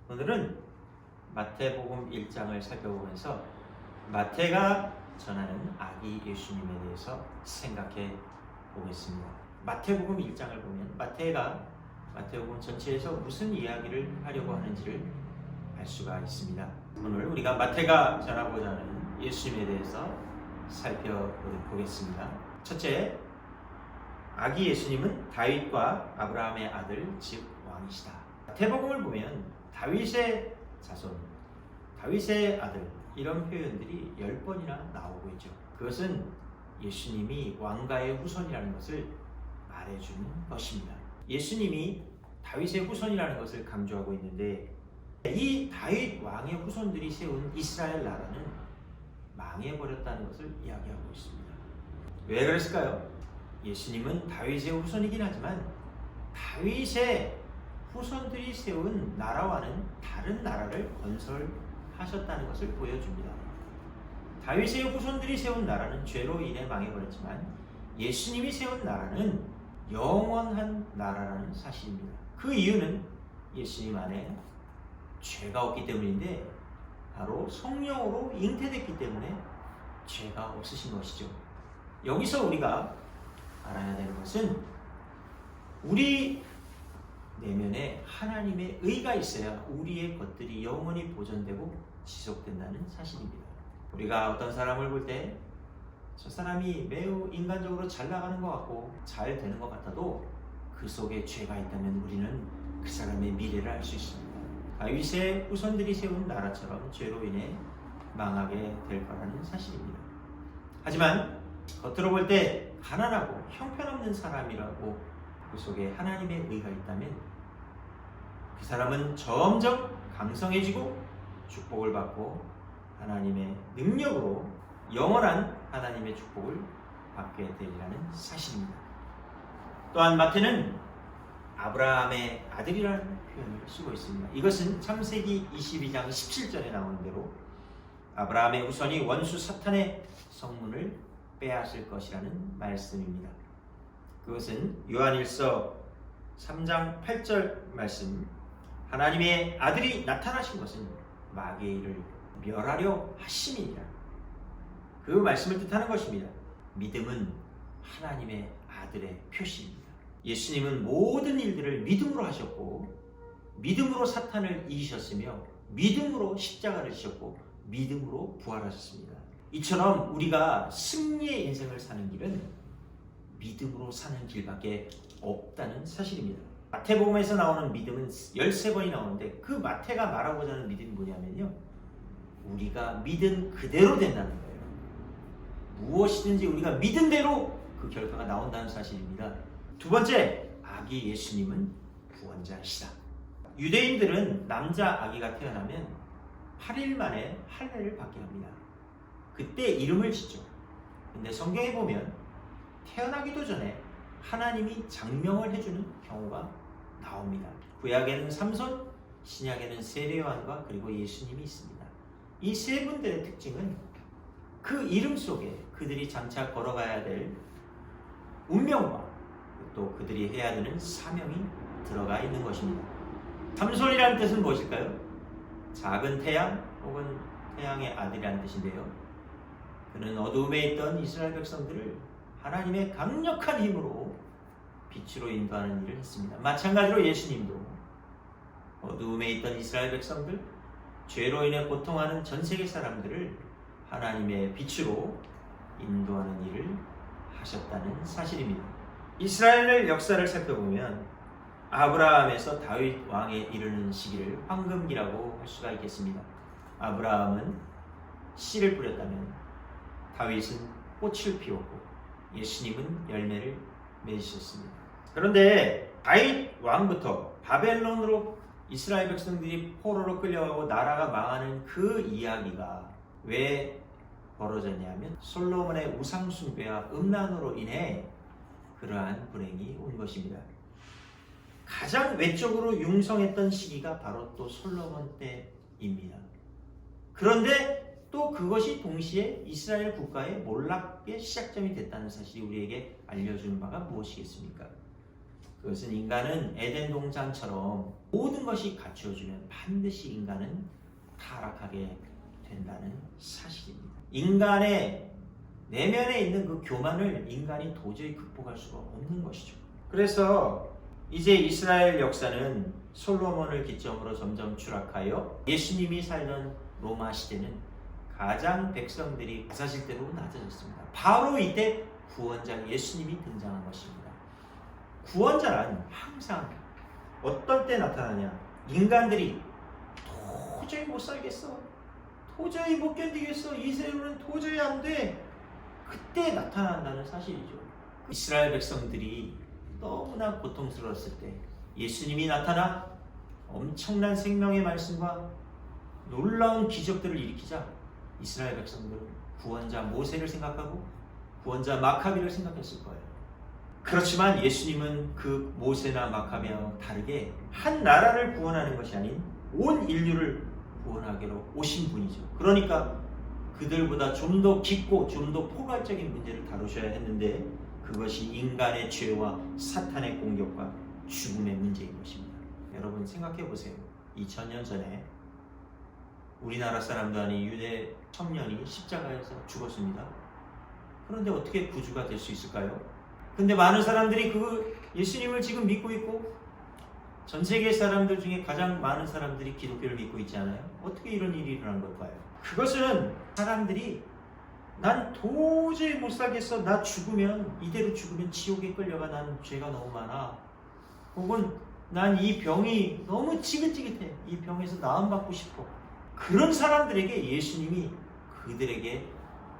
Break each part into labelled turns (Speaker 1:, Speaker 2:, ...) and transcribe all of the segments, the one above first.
Speaker 1: 오늘은 마태복음 1장을 살펴보면서 마태가 전하는 아기 예수님에 대해서 생각해 보겠습니다. 마태복음 1장을 보면 마태가 마태복음 전체에서 무슨 이야기를 하려고 하는지를 알 수가 있습니다. 오늘 우리가 마태가 전하고자 하는 예수님에 대해서 살펴보겠습니다. 첫째, 아기 예수님은 다윗과 아브라함의 아들, 즉 왕이시다. 마태복음을 보면 다윗의 자손, 다윗의 아들, 이런 표현들이 10번이나 나오고 있죠. 그것은 예수님이 왕가의 후손이라는 것을 말해주는 것입니다. 예수님이 다윗의 후손이라는 것을 강조하고 있는데, 이 다윗 왕의 후손들이 세운 이스라엘 나라는 망해버렸다는 것을 이야기하고 있습니다. 왜 그랬을까요? 예수님은 다윗의 후손이긴 하지만 다윗의 후손들이 세운 나라와는 다른 나라를 건설하셨다는 것을 보여줍니다. 다윗의 후손들이 세운 나라는 죄로 인해 망해버렸지만 예수님이 세운 나라는 영원한 나라라는 사실입니다. 그 이유는 예수님 안에 죄가 없기 때문인데, 바로 성령으로 잉태됐기 때문에 죄가 없으신 것이죠. 여기서 우리가 알아야 되는 것은 우리 내면에 하나님의 의가 있어야 우리의 것들이 영원히 보존되고 지속된다는 사실입니다. 우리가 어떤 사람을 볼 때 저 사람이 매우 인간적으로 잘 나가는 것 같고 잘 되는 것 같아도 그 속에 죄가 있다면 우리는 그 사람의 미래를 알 수 있습니다. 다윗의 후손들이 세운 나라처럼 죄로 인해 망하게 될 거라는 사실입니다. 하지만 겉으로 볼 때 가난하고 형편없는 사람이라고 그 속에 하나님의 의가 있다면 그 사람은 점점 강성해지고 축복을 받고 하나님의 능력으로 영원한 하나님의 축복을 받게 되리라는 사실입니다. 또한 마태는 아브라함의 아들이라는 표현을 쓰고 있습니다. 이것은 창세기 22장 17절에 나오는 대로 아브라함의 후손이 원수 사탄의 성문을 빼앗을 것이라는 말씀입니다. 그것은 요한일서 3장 8절 말씀, 하나님의 아들이 나타나신 것은 마귀의 일을 멸하려 하심이니라, 그 말씀을 뜻하는 것입니다. 믿음은 하나님의 아들의 표시입니다. 예수님은 모든 일들을 믿음으로 하셨고 믿음으로 사탄을 이기셨으며 믿음으로 십자가를 지셨고 믿음으로 부활하셨습니다. 이처럼 우리가 승리의 인생을 사는 길은 믿음으로 사는 길밖에 없다는 사실입니다. 마태복음에서 나오는 믿음은 13번이 나오는데 그 마태가 말하고자 하는 믿음이 뭐냐면요, 우리가 믿은 그대로 된다는 거예요. 무엇이든지 우리가 믿은 대로 그 결과가 나온다는 사실입니다. 두 번째, 아기 예수님은 구원자이시다. 유대인들은 남자 아기가 태어나면 8일 만에 할례를 받게 합니다. 그때 이름을 짓죠. 근데 성경에 보면 태어나기도 전에 하나님이 장명을 해주는 경우가 나옵니다. 구약에는 삼손, 신약에는 세례요한과 그리고 예수님이 있습니다. 이 세 분들의 특징은 그 이름 속에 그들이 장차 걸어가야 될 운명과 또 그들이 해야 되는 사명이 들어가 있는 것입니다. 삼손이라는 뜻은 무엇일까요? 작은 태양 혹은 태양의 아들이라는 뜻인데요, 그는 어두움에 있던 이스라엘 백성들을 하나님의 강력한 힘으로 빛으로 인도하는 일을 했습니다. 마찬가지로 예수님도 어두움에 있던 이스라엘 백성들, 죄로 인해 고통하는 전 세계 사람들을 하나님의 빛으로 인도하는 일을 하셨다는 사실입니다. 이스라엘의 역사를 살펴보면 아브라함에서 다윗 왕에 이르는 시기를 황금기라고 할 수가 있겠습니다. 아브라함은 씨를 뿌렸다면 다윗은 꽃을 피웠고 예수님은 열매를 맺으셨습니다. 그런데 다윗 왕부터 바벨론으로 이스라엘 백성들이 포로로 끌려가고 나라가 망하는 그 이야기가 왜 벌어졌냐면 솔로몬의 우상 숭배와 음란으로 인해 그러한 불행이 온 것입니다. 가장 외적으로 융성했던 시기가 바로 또 솔로몬 때입니다. 그런데 또 그것이 동시에 이스라엘 국가의 몰락의 시작점이 됐다는 사실이 우리에게 알려주는 바가 무엇이겠습니까? 그것은 인간은 에덴 동산처럼 모든 것이 갖추어주면 반드시 인간은 타락하게 된다는 사실입니다. 인간의 내면에 있는 그 교만을 인간이 도저히 극복할 수가 없는 것이죠. 그래서 이제 이스라엘 역사는 솔로몬을 기점으로 점점 추락하여 예수님이 살던 로마 시대는 가장 백성들이 사실대로 낮아졌습니다. 바로 이때 구원자 예수님이 등장한 것입니다. 구원자란 항상 어떤 때 나타나냐? 인간들이 도저히 못 살겠어, 도저히 못 견디겠어, 이 세로는 도저히 안 돼, 그때 나타난다는 사실이죠. 이스라엘 백성들이 너무나 고통스러웠을 때 예수님이 나타나 엄청난 생명의 말씀과 놀라운 기적들을 일으키자 이스라엘 백성들은 구원자 모세를 생각하고 구원자 마카비를 생각했을 거예요. 그렇지만 예수님은 그 모세나 마카비와 다르게 한 나라를 구원하는 것이 아닌 온 인류를 구원하기로 오신 분이죠. 그러니까 그들보다 좀 더 깊고 좀 더 포괄적인 문제를 다루셔야 했는데 그것이 인간의 죄와 사탄의 공격과 죽음의 문제인 것입니다. 여러분 생각해 보세요. 2000년 전에 우리나라 사람도 아닌 유대 청년이 십자가에서 죽었습니다. 그런데 어떻게 구주가 될 수 있을까요? 근데 많은 사람들이 그 예수님을 지금 믿고 있고 전 세계 사람들 중에 가장 많은 사람들이 기독교를 믿고 있지 않아요? 어떻게 이런 일이 일어난 걸까요? 그것은 사람들이 난 도저히 못 살겠어, 나 죽으면 이대로 죽으면 지옥에 끌려가, 난 죄가 너무 많아, 혹은 난 이 병이 너무 지긋지긋해, 이 병에서 나음받고 싶어, 그런 사람들에게 예수님이 그들에게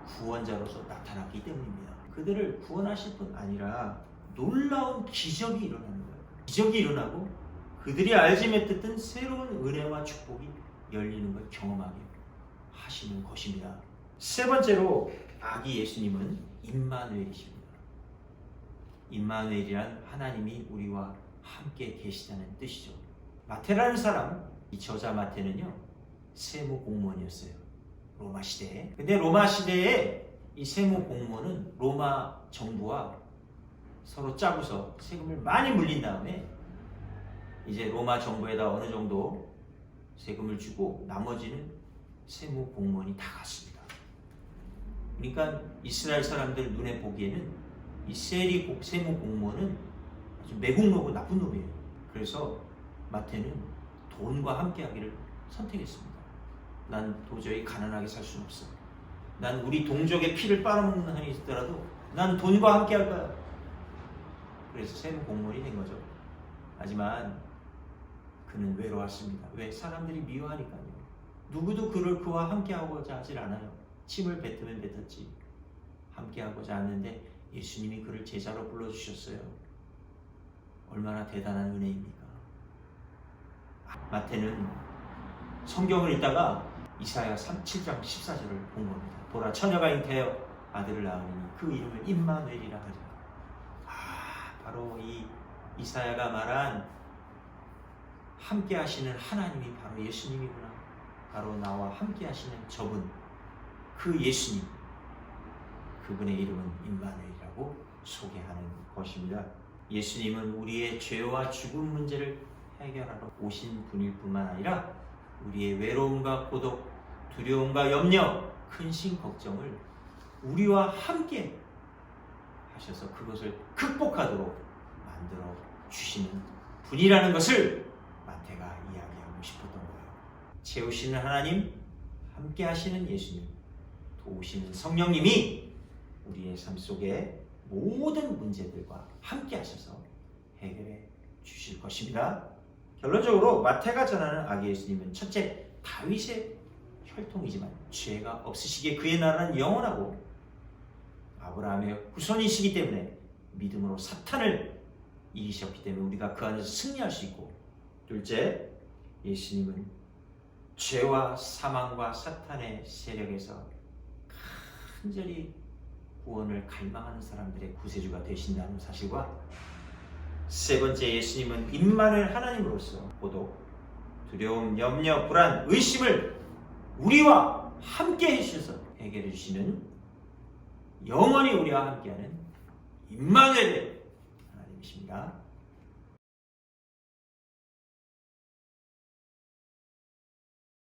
Speaker 1: 구원자로서 나타났기 때문입니다. 그들을 구원하실 뿐 아니라 놀라운 기적이 일어나는 거예요. 기적이 일어나고 그들이 알지 못했던 새로운 은혜와 축복이 열리는 걸 경험하게 하시는 것입니다. 세 번째로 아기 예수님은 임마누엘이십니다. 임마누엘이란 하나님이 우리와 함께 계시다는 뜻이죠. 마태라는 사람, 이 저자 마태는요 세무 공무원이었어요. 로마 시대에. 근데 로마 시대에 이 세무 공무원은 로마 정부와 서로 짜고서 세금을 많이 물린 다음에 이제 로마 정부에다 어느 정도 세금을 주고 나머지는 세무 공무원이 다 갔습니다. 그러니까 이스라엘 사람들 눈에 보기에는 이 세무 공무원은 아주 매국노고 나쁜 놈이에요. 그래서 마태는 돈과 함께하기를 선택했습니다. 난 도저히 가난하게 살 수는 없어. 난 우리 동족의 피를 빨아먹는 한이 있더라도 난 돈과 함께할 거야. 그래서 세무 공무원이 된 거죠. 하지만 그는 외로웠습니다. 왜? 사람들이 미워하니까요. 누구도 그와 함께하고자 하질 않아요. 침을 뱉으면 뱉었지 함께하고자 하는데 예수님이 그를 제자로 불러주셨어요. 얼마나 대단한 은혜입니까? 마태는 성경을 읽다가 이사야 7장 14절을 본 겁니다. 보라 처녀가 잉태하여 아들을 낳으니 그 이름을 임마누엘이라 하리라. 바로 이 이사야가 말한 함께 하시는 하나님이 바로 예수님이구나. 바로 나와 함께 하시는 저분, 그 예수님, 그분의 이름은 임마누엘이라고 소개하는 것입니다. 예수님은 우리의 죄와 죽음 문제를 해결하러 오신 분일 뿐만 아니라 우리의 외로움과 고독, 두려움과 염려, 근심, 걱정을 우리와 함께 하셔서 그것을 극복하도록 만들어 주시는 분이라는 것을 마태가 이야기하고 싶었던 거예요. 채우시는 하나님, 함께 하시는 예수님, 도우시는 성령님이 우리의 삶 속에 모든 문제들과 함께 하셔서 해결해 주실 것입니다. 결론적으로 마태가 전하는 아기 예수님은 첫째, 다윗의 혈통이지만 죄가 없으시기에 그의 나라는 영원하고 아브라함의 후손이시기 때문에 믿음으로 사탄을 이기셨기 때문에 우리가 그 안에서 승리할 수 있고, 둘째, 예수님은 죄와 사망과 사탄의 세력에서 간절히 구원을 갈망하는 사람들의 구세주가 되신다는 사실과, 세 번째, 예수님은 임마누엘 하나님으로서 고독, 두려움, 염려, 불안, 의심을 우리와 함께 해주셔서 해결해 주시는, 영원히 우리와 함께하는 임마누엘 하나님이십니다.